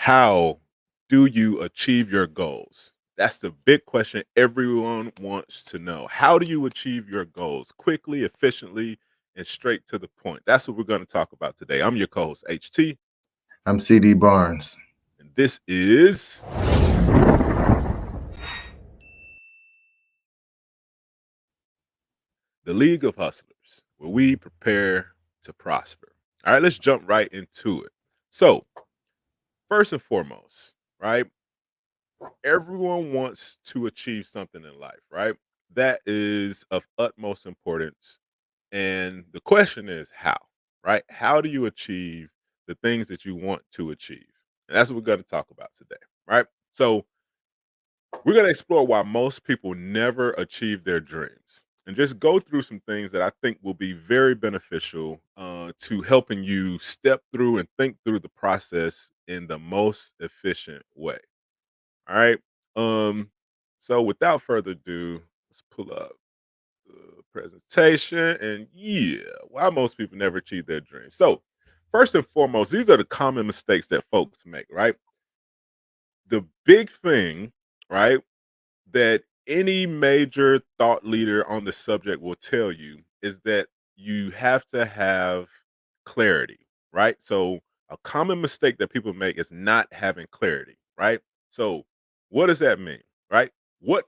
How do you achieve your goals? That's the big question everyone wants to know. How do you achieve your goals quickly, efficiently, and straight to the point? That's what we're going to talk about today. I'm your co host, HT, I'm CD Barnes. and this is the League of Hustlers, where we prepare to prosper. All right, let's jump right into it. So, first and foremost, right? Everyone wants to achieve something in life, right? That is of utmost importance. And the question is how, right? How do you achieve the things that you want to achieve? And that's what we're going to talk about today, right? So, we're going to explore why most people never achieve their dreams and just go through some things that I think will be very beneficial to helping you step through and think through the process in the most efficient way. All right. Um, so without further ado, let's pull up the presentation and yeah, why most people never achieve their dreams. So first and foremost, these are the common mistakes that folks make, right? The big thing, right, that any major thought leader on the subject will tell you is that you have to have clarity, right? So a common mistake that people make is not having clarity, right? So what does that mean, right? What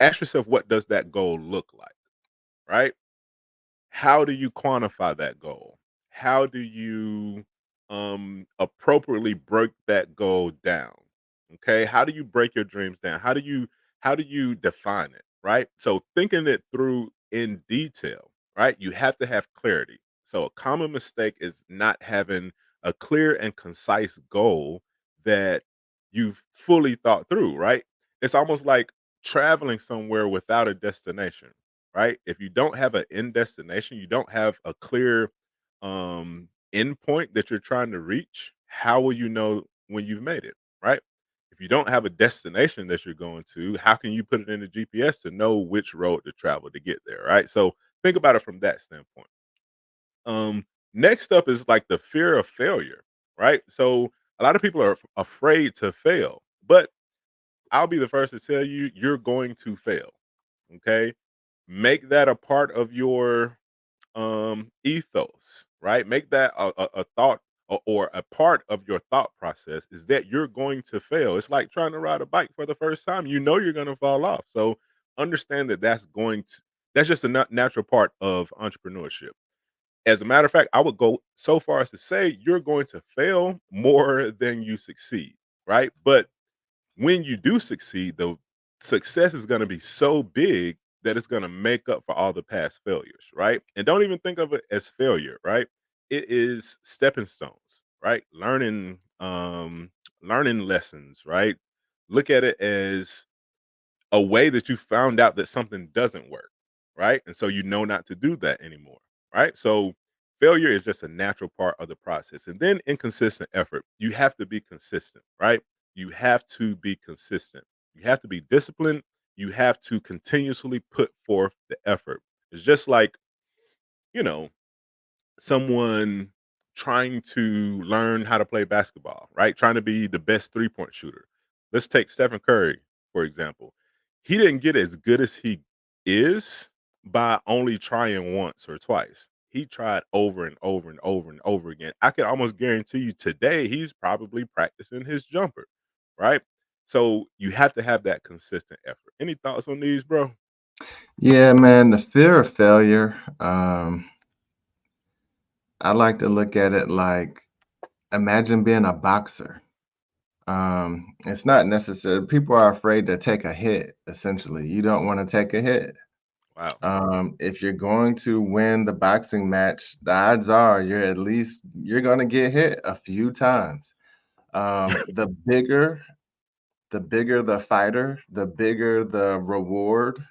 Ask yourself, what does that goal look like, right? How do you quantify that goal? How do you appropriately break that goal down? Okay? How do you break your dreams down? How do you define it, right? So thinking it through in detail, right? You have to have clarity. So a common mistake is not having a clear and concise goal that you've fully thought through, right? It's almost like traveling somewhere without a destination, right? If you don't have an end destination, you don't have a clear end point that you're trying to reach, how will you know when you've made it, right? If you don't have a destination that you're going to, how can you put it in the GPS to know which road to travel to get there, right? So think about it from that standpoint. Next up is like the fear of failure, right? So a lot of people are afraid to fail, but I'll be the first to tell you you're going to fail. Okay? Make that a part of your ethos, right? Make that a thought or a part of your thought process is that you're going to fail. It's like trying to ride a bike for the first time. You know you're going to fall off. So understand that that's just a natural part of entrepreneurship. As a matter of fact, I would go so far as to say you're going to fail more than you succeed, right? But when you do succeed, the success is going to be so big that it's going to make up for all the past failures, right? And don't even think of it as failure, right? It is stepping stones, right? Learning lessons, right? Look at it as a way that you found out that something doesn't work, right? And so you know not to do that anymore, right? So failure is just a natural part of the process. And then inconsistent effort. You have to be consistent, right? You have to be consistent. You have to be disciplined. You have to continuously put forth the effort. It's just like, you know, someone trying to learn how to play basketball, right? Trying to be the best three-point shooter. Let's take Stephen Curry, for example. He didn't get as good as he is by only trying once or twice. He tried over and over and over and over again. I can almost guarantee you today he's probably practicing his jumper, right? So you have to have that consistent effort. Any thoughts on these, bro? Yeah, man, the fear of failure. I like to look at it like imagine being a boxer. It's not necessary. People are afraid to take a hit, essentially. You don't want to take a hit. Wow. If you're going to win the boxing match, the odds are you're going to get hit a few times. The bigger the fighter, the bigger the reward.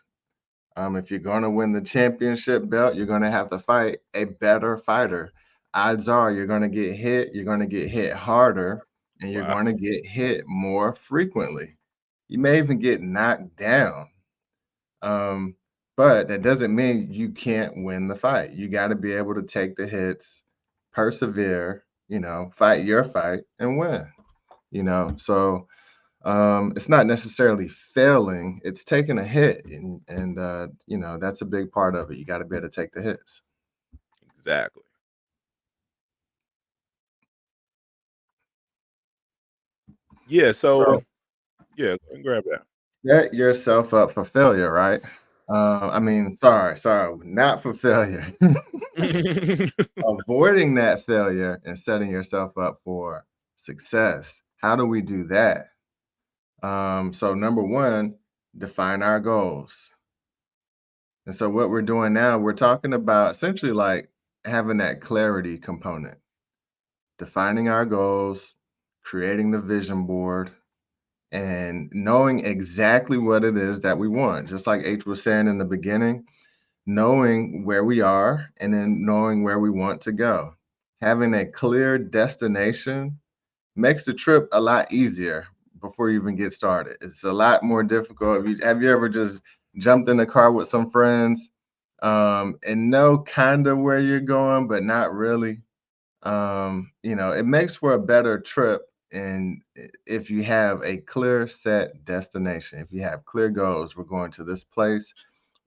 If you're going to win the championship belt, you're going to have to fight a better fighter. Odds are you're going to get hit, you're going to get hit harder, and you're Wow. going to get hit more frequently. You may even get knocked down. Um, but that doesn't mean you can't win the fight. You got to be able to take the hits, persevere, fight your fight and win. So it's not necessarily failing; it's taking a hit, and that's a big part of it. You got to be able to take the hits. Exactly. Yeah. So So yeah, go and grab that. set yourself up for failure, right? I mean, sorry, not for failure. Avoiding that failure and setting yourself up for success. How do we do that? So number one, define our goals. And so what we're doing now, we're talking about essentially like having that clarity component, defining our goals, creating the vision board, and knowing exactly what it is that we want. Just like H was saying in the beginning, knowing where we are and then knowing where we want to go. Having a clear destination makes the trip a lot easier before you even get started. It's a lot more difficult. Have you ever just jumped in the car with some friends and know kind of where you're going, but not really? It makes for a better trip. And if you have a clear set destination, if you have clear goals, we're going to this place,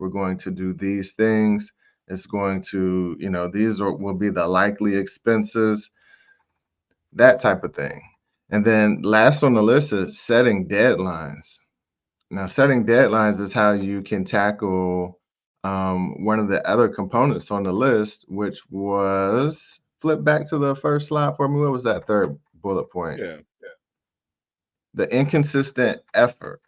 we're going to do these things. It's going to, will be the likely expenses, that type of thing. And then last on the list is setting deadlines. Now, setting deadlines is how you can tackle one of the other components on the list, which was flip back to the first slide for me. What was that third bullet point? Yeah. The inconsistent effort,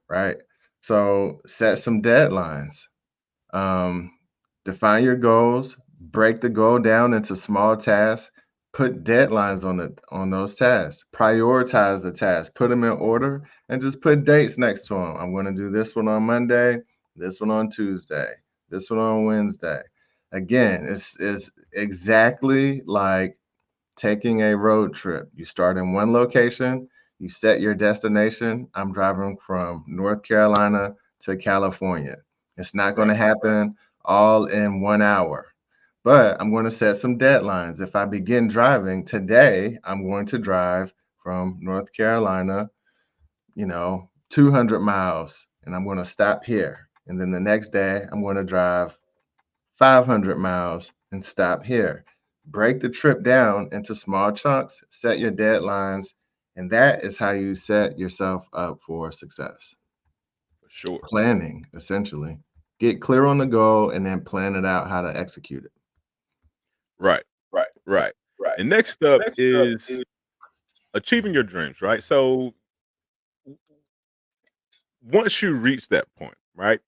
right? So set some deadlines. Um, Define your goals, break the goal down into small tasks, put deadlines on those tasks, prioritize the tasks, put them in order, and just put dates next to them. I'm going to do this one on Monday, this one on Tuesday, this one on Wednesday. Again, it's exactly like taking a road trip. You start in one location, you set your destination. I'm driving from North Carolina to California. It's not going to Right. happen all in 1 hour, but I'm going to set some deadlines. If I begin driving today, I'm going to drive from North Carolina, 200 miles, and I'm going to stop here. And then the next day, I'm going to drive 500 miles and stop here. Break the trip down into small chunks, set your deadlines, and that is how you set yourself up for success. For sure. Planning, essentially. Get clear on the goal and then plan it out how to execute it. Right. Right, Right. right. And next up is achieving your dreams, right? So once you reach that point, right?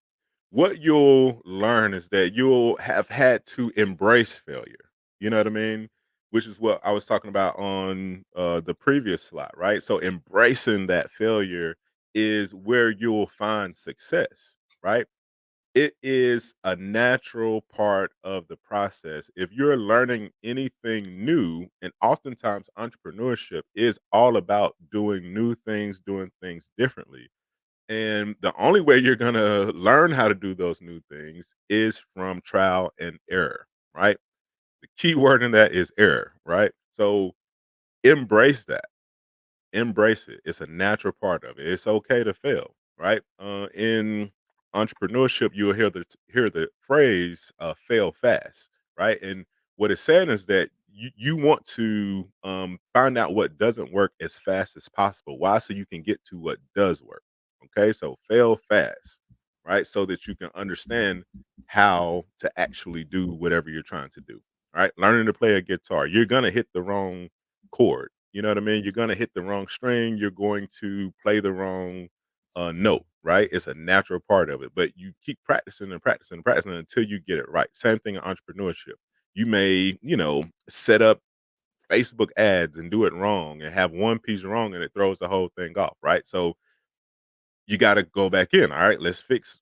What you'll learn is that you'll have had to embrace failure. You know what I mean? Which is what I was talking about on the previous slide, right? So embracing that failure is where you'll find success, right? It is a natural part of the process. If you're learning anything new, and oftentimes entrepreneurship is all about doing new things, doing things differently, and the only way you're gonna learn how to do those new things is from trial and error, right? The key word in that is error, right? So embrace that. Embrace it. It's a natural part of it. It's okay to fail, right? In entrepreneurship, you'll hear the phrase "fail fast," right? And what it's saying is that you want to find out what doesn't work as fast as possible. Why? So you can get to what does work. Okay, so fail fast, right? So that you can understand how to actually do whatever you're trying to do. Right? Learning to play a guitar, you're gonna hit the wrong chord. You know what I mean? You're gonna hit the wrong string. You're going to play the wrong note, right? It's a natural part of it. But you keep practicing and practicing and practicing until you get it right. Same thing in entrepreneurship. You may, set up Facebook ads and do it wrong and have one piece wrong and it throws the whole thing off, right? So you gotta go back in. All right, let's fix,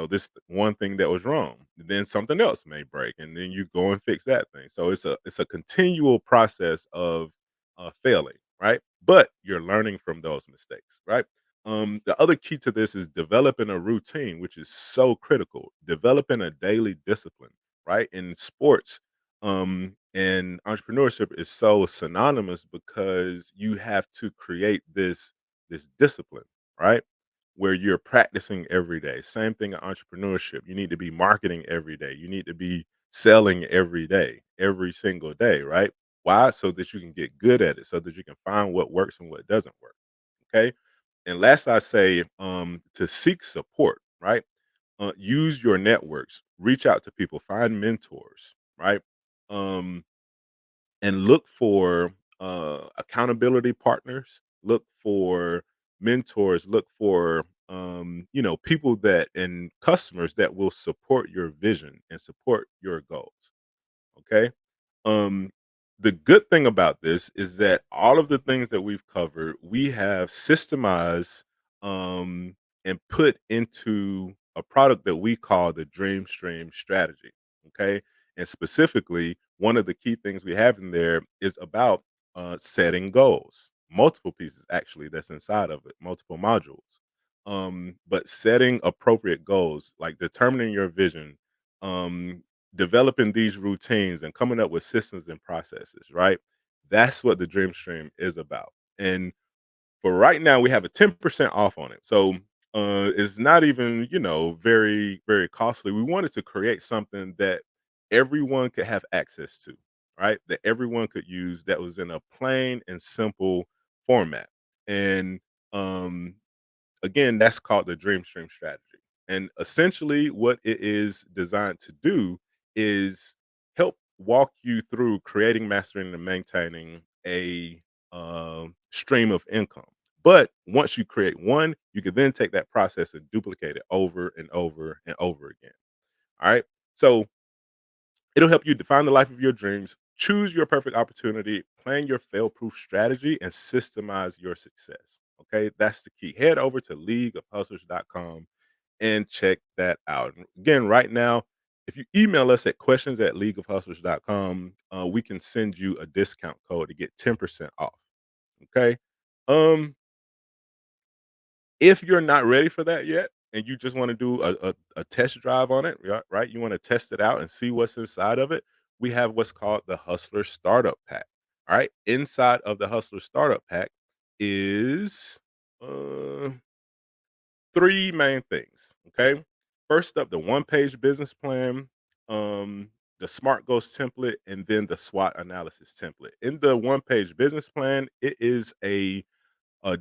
this one thing that was wrong. Then something else may break, and then you go and fix that thing. So it's a continual process of failing, right? But you're learning from those mistakes, right? The other key to this is developing a routine, which is so critical. Developing a daily discipline, right? In sports, And entrepreneurship is so synonymous because you have to create this discipline, right? Where you're practicing every day. Same thing in entrepreneurship. You need to be marketing every day. You need to be selling every day, every single day, right? Why? So that you can get good at it, so that you can find what works and what doesn't work. Okay. And last, I say to seek support, right? Use your networks, reach out to people, find mentors, right? Um, and look for accountability partners, look for mentors, look for people that and customers that will support your vision and support your goals. Okay. um, the good thing about this is that all of the things that we've covered, we have systemized um, and put into a product that we call the Dream Stream strategy. Okay. And specifically, one of the key things we have in there is about setting goals, multiple pieces actually that's inside of it, multiple modules. But setting appropriate goals, like determining your vision, um, developing these routines and coming up with systems and processes, right? That's what the Dream Stream is about. And for right now, we have a 10% off on it. So it's not even, very, very costly. We wanted to create something that everyone could have access to, right? That everyone could use, that was in a plain and simple format. And um again, that's called the Dream Stream strategy. And essentially, what it is designed to do is help walk you through creating, mastering, and maintaining a stream of income. But once you create one, you can then take that process and duplicate it over and over and over again. All right. So it'll help you define the life of your dreams, choose your perfect opportunity, plan your fail proof strategy, and systemize your success. Okay, that's the key. Head over to leagueofhustlers.com and check that out. And again, right now, if you email us at questions at leagueofhustlers.com, we can send you a discount code to get 10% off. Okay. Um, if you're not ready for that yet and you just wanna do a test drive on it, right? You wanna test it out and see what's inside of it, we have what's called the Hustler Startup Pack, alright? Inside of the Hustler Startup Pack is, uh, 3 main things, okay? First up, the one-page business plan, the SMART Goals template, and then the SWOT analysis template. In the one-page business plan, it is a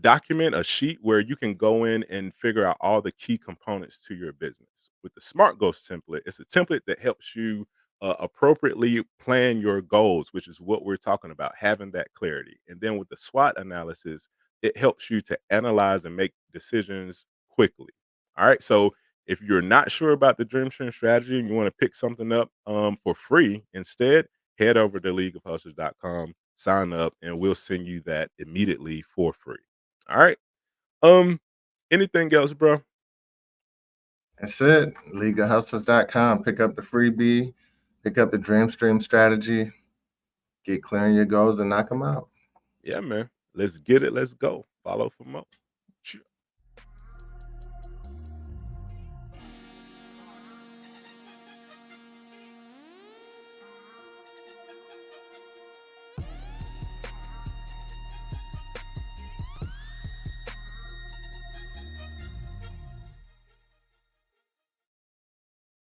document, a sheet where you can go in and figure out all the key components to your business. With the SMART Goals template, it's a template that helps you appropriately plan your goals, which is what we're talking about, having that clarity. And then with the SWOT analysis, it helps you to analyze and make decisions quickly. All right. So if you're not sure about the Dream Stream strategy and you want to pick something up for free instead, head over to leagueofhustlers.com, sign up, and we'll send you that immediately for free. All right. Um, anything else, bro? That's it. LeagueofHustlers.com. Pick up the freebie, pick up the Dream Stream strategy, get clear on your goals, and knock them out. Yeah, man. Let's get it. Let's go. Follow for more.